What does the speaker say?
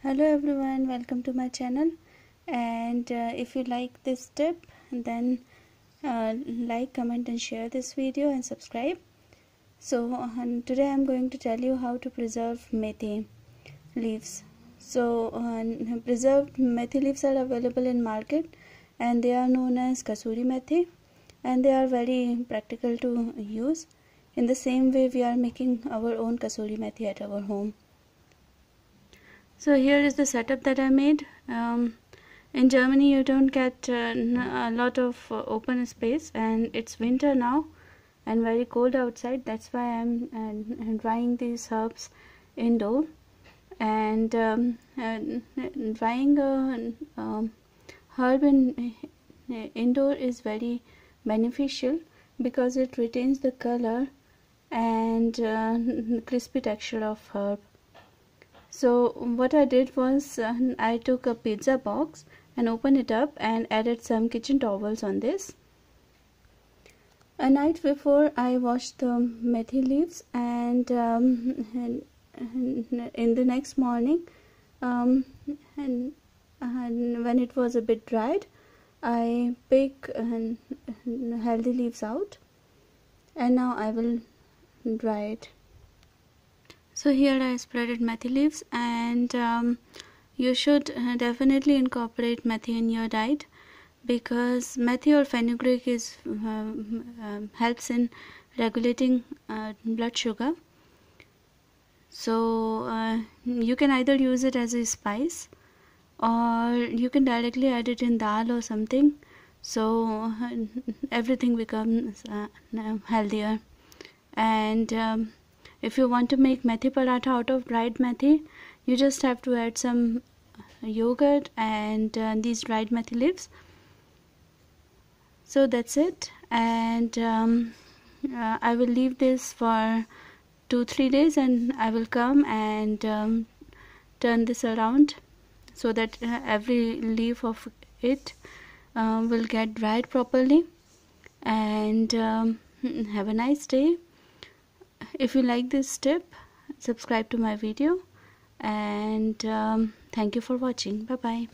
Hello everyone, welcome to my channel. And if you like this tip, then like, comment and share this video and subscribe. So today I'm going to tell you how to preserve methi leaves. So preserved methi leaves are available in market, and they are known as kasuri methi, and they are very practical to use. In the same way, we are making our own kasuri methi at our home. So here is the setup that I made. In Germany you don't get a lot of open space, and it's winter now and very cold outside. That's why I'm drying these herbs indoor. And drying a herb indoor is very beneficial because it retains the color and crispy texture of herb. So what I did was I took a pizza box and opened it up and added some kitchen towels on this. A night before, I washed the methi leaves, and in the next morning, and when it was a bit dried, I pick healthy leaves out, and now I will dry it. So here I spreaded methi leaves, and you should definitely incorporate methi in your diet, because methi or fenugreek is helps in regulating blood sugar. So you can either use it as a spice, or you can directly add it in dal or something. So everything becomes healthier. And if you want to make methi paratha out of dried methi, you just have to add some yogurt and these dried methi leaves. So that's it, and I will leave this for 2-3 days, and I will come and turn this around so that every leaf of it will get dried properly. And have a nice day. If you like this tip, subscribe to my video, and thank you for watching. Bye bye.